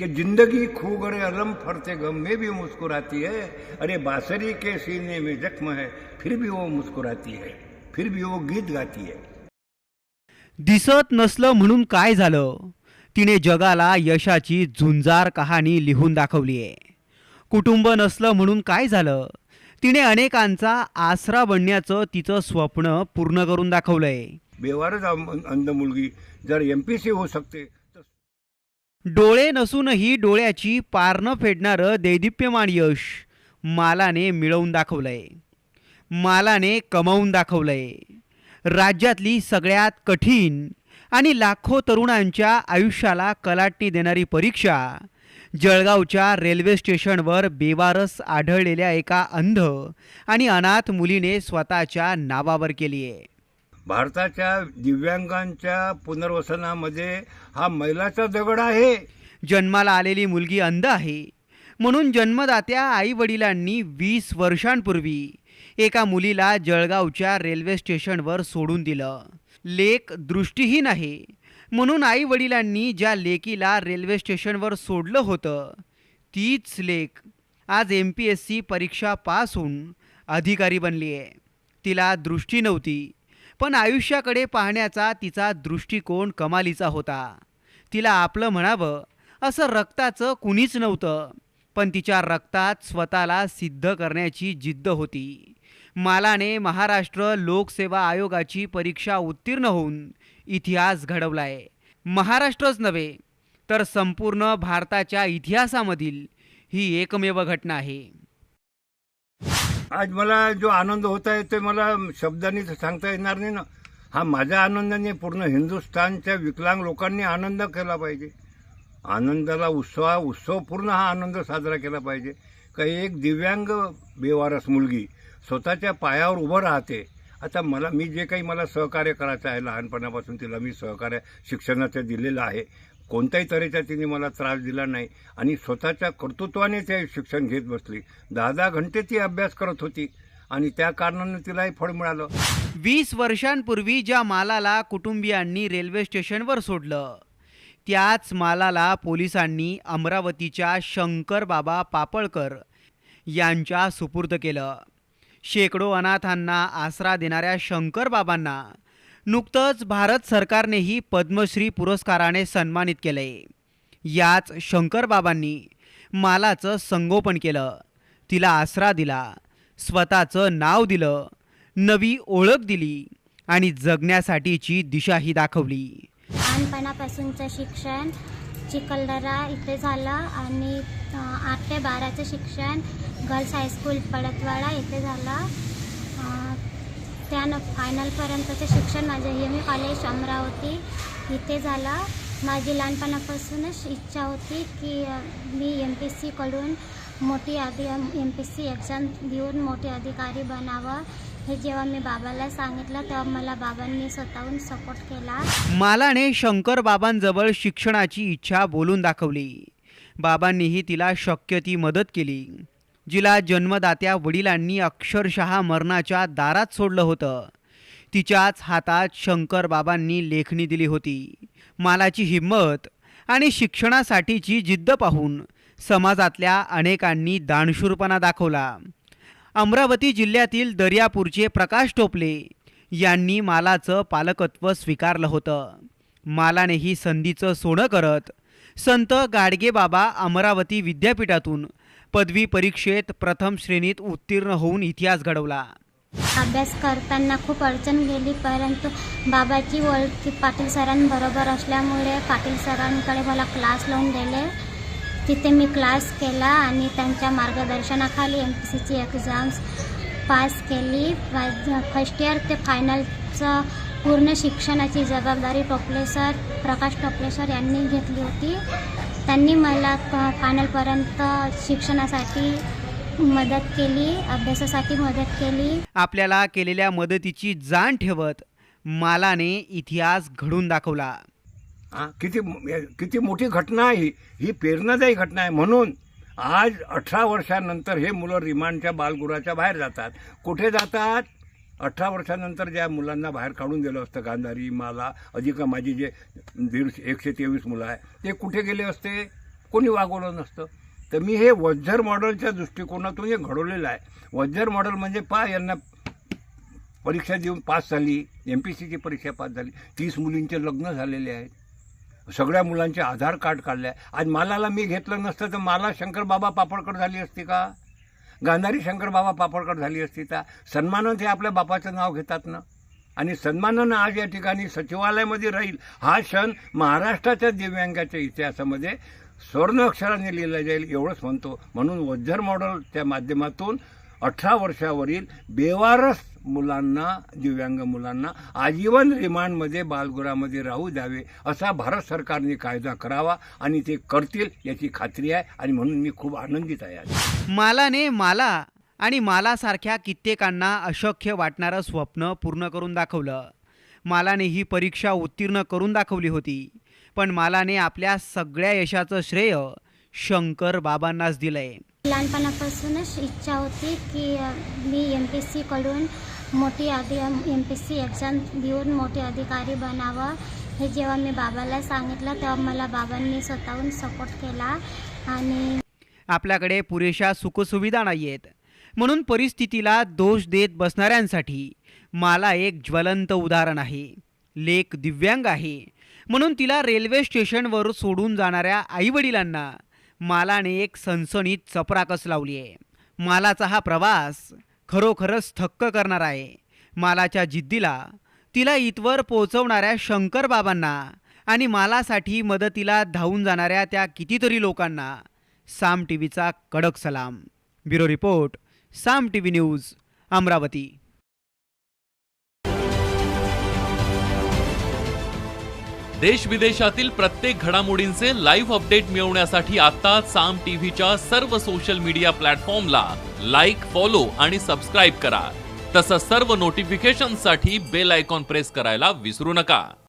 कि जिंदगी खू गए अलम फरते गम में भी मुस्कुराती है, अरे बांसुरी के सीने में जख्म है फिर भी वो मुस्कुराती है, फिर भी वो गीत गाती है. दिसत नसलं म्हणून काय झालं, तिने जगाला यशाची झुंजार कहाणी लिहून दाखवली आहे. कुटुंब नसलं म्हणून काय झालं, तिने अनेकांचा आसरा बनण्याचं तिचं स्वप्न पूर्ण करून दाखवलंय. बेवारच अंध मुलगी जर MPC होऊ शकते तर डोळे नसूनही डोळ्याची पारणं फेडणारं दैदिप्यमान यश मालाने मिळवून दाखवलंय. मालाने कमावून दाखवलंय. राज्यातली सगळ्यात कठीण आणि लाखो तरुणांच्या आयुष्याला कलाटणी देणारी परीक्षा जळगावच्या रेल्वे स्टेशनवर बेवारस आढळलेल्या एका अंध आणि अनाथ मुलीने स्वतःच्या नावावर केली आहे. भारताच्या दिव्यांगांच्या पुनर्वसनामध्ये हा मैलाचा दगड आहे. जन्माला आलेली मुलगी अंध आहे म्हणून जन्मदात्या आईवडिलांनी 20 वर्षांपूर्वी एका मुलीला जळगावच्या रेल्वे स्टेशनवर सोडून दिलं. लेक दृष्टीहीन आहे म्हणून आईवडिलांनी ज्या लेकीला रेल्वे स्टेशनवर सोडलं होतं तीच लेक आज MPSC परीक्षा पास होऊन अधिकारी बनली आहे. तिला दृष्टी नव्हती पण आयुष्याकडे पाहण्याचा तिचा दृष्टिकोन कमालीचा होता. तिला आपलं म्हणावं असं रक्ताचं कुणीच नव्हतं पण तिच्या रक्तात स्वतःला सिद्ध करण्याची जिद्द होती. मालाने महाराष्ट्र लोकसेवा आयोगाची परीक्षा उत्तीर्ण होऊन इतिहास घडवलाय. महाराष्ट्रच नव्हे तर संपूर्ण भारताच्या इतिहासामधील ही एकमेव घटना आहे. आज मला जो आनंद होत आहे ते मला शब्दांनी सांगता येणार नाही ना. हा माझ्या आनंदाने पूर्ण हिंदुस्थानच्या विकलांग लोकांनी आनंद केला पाहिजे. आनंदाला उत्सव पूर्ण हा आनंद साजरा केला पाहिजे. काही एक दिव्यांग बेवारस मुलगी स्वतःच्या पायावर उभं राहते. आता मी जे काही मला सहकार्य करायचं आहे लहानपणापासून तिला मी सहकार्य शिक्षणाचं दिलेलं आहे. कोणत्याही तऱ्हेचा तिने मला त्रास दिला नाही आणि स्वतःच्या कर्तृत्वाने ते शिक्षण घेत बसली. 10 घंटे ती अभ्यास करत होती आणि त्या कारणाने तिला हे फळ मिळालं. 20 वर्षांपूर्वी ज्या मालाला कुटुंबियांनी रेल्वे स्टेशनवर सोडलं त्याच मालाला पोलिसांनी अमरावतीच्या शंकर बाबा पापळकर यांच्या सुपूर्द केलं. शेकडो अनाथांना आसरा देणाऱ्या शंकर बाबांना नुकतंच भारत सरकारनेही पद्मश्री पुरस्काराने सन्मानित केलंय. याच शंकर बाबांनी मालाचं संगोपन केलं, तिला आसरा दिला, स्वतःचं नाव दिलं, नवी ओळख दिली आणि जगण्यासाठीची दिशाही दाखवली. लहानपणापासूनचं शिक्षण चिखलदरा इथे झालं आणि 8 ते 12चं शिक्षण गर्ल्स हायस्कूल पडतवाडा इथे झालं. त्यानं फायनलपर्यंतचं शिक्षण माझं MA कॉलेज अमरावती इथे झालं. माझी लहानपणापासूनच इच्छा होती की मी MPSC कडून मोठी MPSC एक्झाम देऊन मोठे अधिकारी बनावं. हे जेव्हा मी बाबाला सांगितलं तेव्हा मला बाबांनी स्वतःहून सपोर्ट केला. मालाने शंकर बाबांजवळ शिक्षणाची इच्छा बोलून दाखवली. बाबांनीही तिला शक्य ती मदत केली. जिला जन्मदात्या वडिलांनी अक्षरशः मरणाच्या दारात सोडलं होतं तिच्याच हातात शंकर बाबांनी लेखणी दिली होती. मालाची हिंमत आणि शिक्षणासाठीची जिद्द पाहून समाजातल्या अनेकांनी दानशूरपणा दाखवला. अमरावती जिल्ह्यातील दर्यापूरचे प्रकाश टोपले यांनी मालाचं पालकत्व स्वीकारलं होतं. मालानेही संधीचं सोनं करत संत गाडगेबाबा अमरावती विद्यापीठातून पदवी परीक्षेत प्रथम श्रेणीत उत्तीर्ण होऊन इतिहास घडवला. अभ्यास करताना खूप अडचण गेली परंतु बाबाची ओळख पाटील सरांबरोबर असल्यामुळे पाटील सरांकडे मला क्लास लावून दिले. तिथे मी क्लास केला आणि त्यांच्या मार्गदर्शनाखाली MPSCची एक्झाम्स पास केली. फर्स्ट इयर ते फायनलचं पूर्ण शिक्षणाची जबाबदारी प्रकाश टोपले सर यांनी घेतली होती. त्यांनी मला फायनलपर्यंत शिक्षणासाठी मदत केली, अभ्यासासाठी मदत केली. आपल्याला केलेल्या मदतीची जाण ठेवत मालाने इतिहास घडून दाखवला. किती मोठी घटना आहे ही, प्रेरणादायी घटना आहे. म्हणून आज 18 वर्षानंतर हे मुलं रिमांडच्या बालगृहाच्या बाहेर जातात. कुठे जातात? 18 वर्षानंतर ज्या मुलांना बाहेर काढून दिलं असतं, गांधारी, माला, अधिक माझी जे 123 मुलं आहे ते कुठे गेले असते? कोणी वागवलं नसतं. तर मी हे वज्झर मॉडेलच्या दृष्टिकोनातून हे घडवलेलं आहे. वज्झर मॉडेल म्हणजे यांना परीक्षा देऊन पास झाली, MPSCची परीक्षा पास झाली, 30 मुलींचे लग्न झालेले आहेत, सगळ्या मुलांचे आधार कार्ड काढले आहे. आज मालाला मी घेतलं नसतं तर मला शंकरबाबा पापडकर झाली असती का? गांधारी शंकरबाबा पापडकर झाली असती का? सन्मानानं ते आपल्या बापाचं नाव घेतात ना, आणि सन्मानानं आज या ठिकाणी सचिवालयामध्ये राहील. हा क्षण महाराष्ट्राच्या दिव्यांगाच्या इतिहासामध्ये स्वर्ण अक्षराने लिहिला जाईल एवढंच म्हणतो. म्हणून वज्झर मॉडेलच्या माध्यमातून 18 वर्षावरील बेवारस मुलांना, दिव्यांग मुलांना आजीवन रिमांडमध्ये बालगृहामध्ये राहू द्यावे असा भारत सरकारने कायदा करावा, आणि ते करतील याची खात्री आहे. आणि म्हणून मी खूप आनंदित आहे आज. मालाने माला आणि मालासारख्या कित्येकांना अशक्य वाटणारं स्वप्न पूर्ण करून दाखवलं. मालाने ही परीक्षा उत्तीर्ण करून दाखवली होती, पण मालाने आपल्या सगळ्या यशाचं श्रेय शंकर बाबांनाच दिलंय. लहानपणापासूनच इच्छा होती की मी MPSC कडून मोठी MPSC एक्झाम देऊन मोठे अधिकारी बनावं. हे जेव्हा मी बाबाला सांगितलं तेव्हा मला बाबांनी स्वतःहून सपोर्ट केला. आणि आपल्याकडे पुरेशा सुखसुविधा नाही आहेत, म्हणून परिस्थितीला दोष देत बसणाऱ्यांसाठी माला एक ज्वलंत उदाहरण आहे. लेक दिव्यांग आहे म्हणून तिला रेल्वे स्टेशनवर सोडून जाणाऱ्या आईवडिलांना मालाने एक सणसणीत चपराकस लावली आहे. मालाचा हा प्रवास खरोखरच थक्क करणारा आहे. मालाच्या जिद्दीला, तिला इथवर पोहोचवणाऱ्या शंकर बाबांना आणि मालासाठी मदतीला धावून जाणाऱ्या त्या कितीतरी लोकांना साम टीव्हीचा कडक सलाम. ब्युरो रिपोर्ट, साम टीव्ही न्यूज, अमरावती. देश विदेशातील प्रत्येक घडामोडींचे लाईव्ह अपडेट मिळवण्यासाठी आता साम टीव्हीच्या सर्व सोशल मीडिया प्लॅटफॉर्मला लाईक, फॉलो आणि सबस्क्राईब करा. तसंच सर्व नोटिफिकेशनसाठी बेल आयकॉन प्रेस करायला विसरू नका.